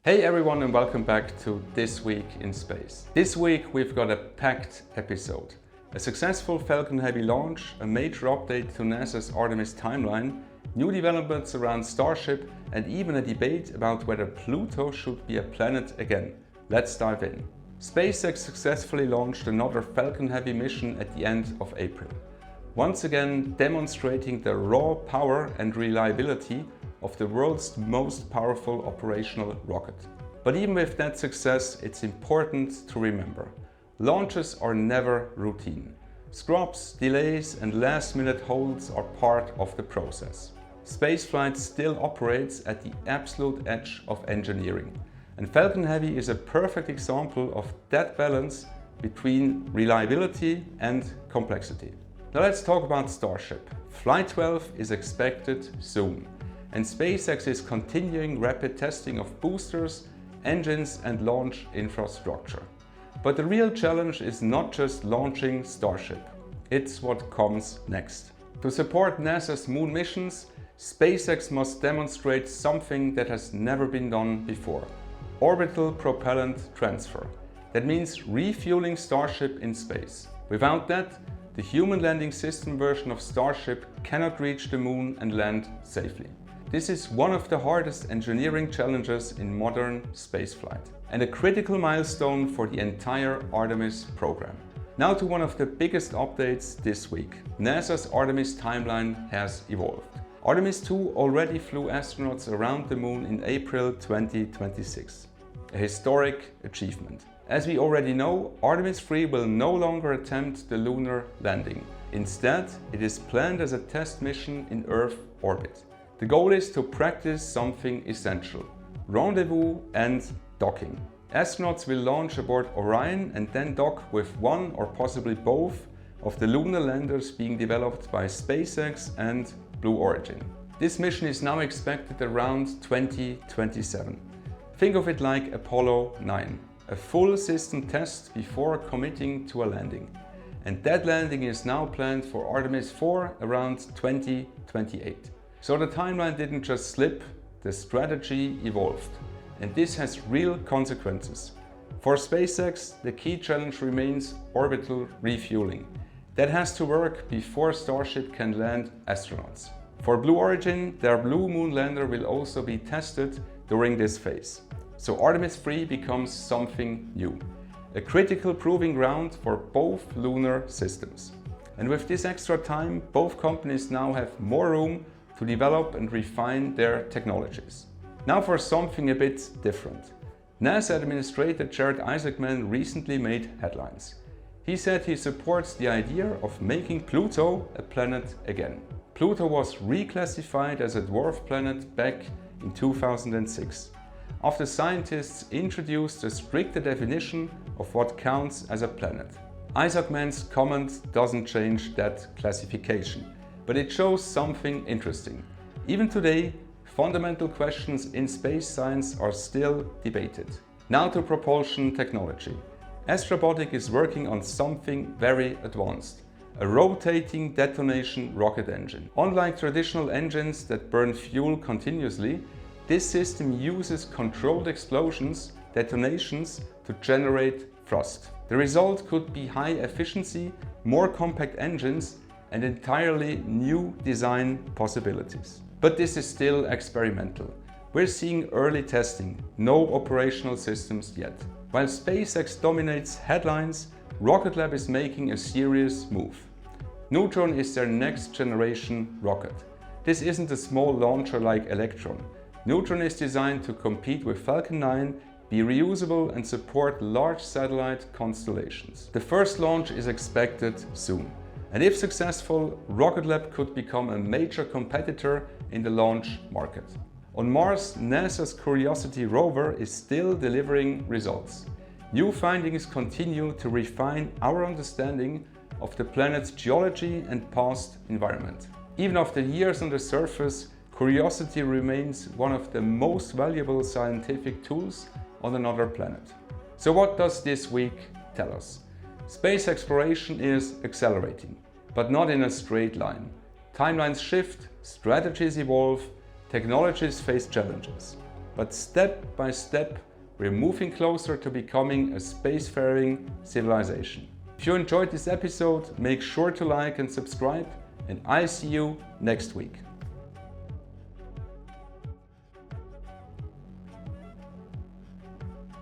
Hey everyone and welcome back to This Week in Space. This week we've got a packed episode. A successful Falcon Heavy launch, a major update to NASA's Artemis timeline, new developments around Starship and even a debate about whether Pluto should be a planet again. Let's dive in. SpaceX successfully launched another Falcon Heavy mission at the end of April. Once again demonstrating the raw power and reliability of the world's most powerful operational rocket. But even with that success, it's important to remember, launches are never routine. Scrubs, delays and last-minute holds are part of the process. Spaceflight still operates at the absolute edge of engineering, and Falcon Heavy is a perfect example of that balance between reliability and complexity. Now let's talk about Starship. Flight 12 is expected soon, and SpaceX is continuing rapid testing of boosters, engines and launch infrastructure. But the real challenge is not just launching Starship, it's what comes next. To support NASA's moon missions, SpaceX must demonstrate something that has never been done before: orbital propellant transfer. That means refueling Starship in space. Without that, the human landing system version of Starship cannot reach the moon and land safely. This is one of the hardest engineering challenges in modern spaceflight and a critical milestone for the entire Artemis program. Now to one of the biggest updates this week. NASA's Artemis timeline has evolved. Artemis II already flew astronauts around the moon in April 2026. A historic achievement. As we already know, Artemis III will no longer attempt the lunar landing. Instead, it is planned as a test mission in Earth orbit. The goal is to practice something essential: rendezvous and docking. Astronauts will launch aboard Orion and then dock with one or possibly both of the lunar landers being developed by SpaceX and Blue Origin. This mission is now expected around 2027. Think of it like Apollo 9, a full system test before committing to a landing. And that landing is now planned for Artemis IV around 2028. So the timeline didn't just slip, the strategy evolved. And this has real consequences. For SpaceX, the key challenge remains orbital refueling. That has to work before Starship can land astronauts. For Blue Origin, their Blue Moon lander will also be tested during this phase. So Artemis III becomes something new. A critical proving ground for both lunar systems. And with this extra time, both companies now have more room to develop and refine their technologies. Now for something a bit different. NASA Administrator Jared Isaacman recently made headlines. He said he supports the idea of making Pluto a planet again. Pluto was reclassified as a dwarf planet back in 2006, after scientists introduced a stricter definition of what counts as a planet. Isaacman's comment doesn't change that classification, but it shows something interesting. Even today, fundamental questions in space science are still debated. Now to propulsion technology. Astrobotic is working on something very advanced: a rotating detonation rocket engine. Unlike traditional engines that burn fuel continuously, this system uses controlled explosions, detonations, to generate thrust. The result could be high efficiency, more compact engines, and entirely new design possibilities. But this is still experimental. We're seeing early testing, no operational systems yet. While SpaceX dominates headlines, Rocket Lab is making a serious move. Neutron is their next generation rocket. This isn't a small launcher like Electron. Neutron is designed to compete with Falcon 9, be reusable and support large satellite constellations. The first launch is expected soon. And if successful, Rocket Lab could become a major competitor in the launch market. On Mars, NASA's Curiosity rover is still delivering results. New findings continue to refine our understanding of the planet's geology and past environment. Even after years on the surface, Curiosity remains one of the most valuable scientific tools on another planet. So what does this week tell us? Space exploration is accelerating, but not in a straight line. Timelines shift, strategies evolve, technologies face challenges. but step by step, we're moving closer to becoming a spacefaring civilization. If you enjoyed this episode, make sure to like and subscribe, and I'll see you next week.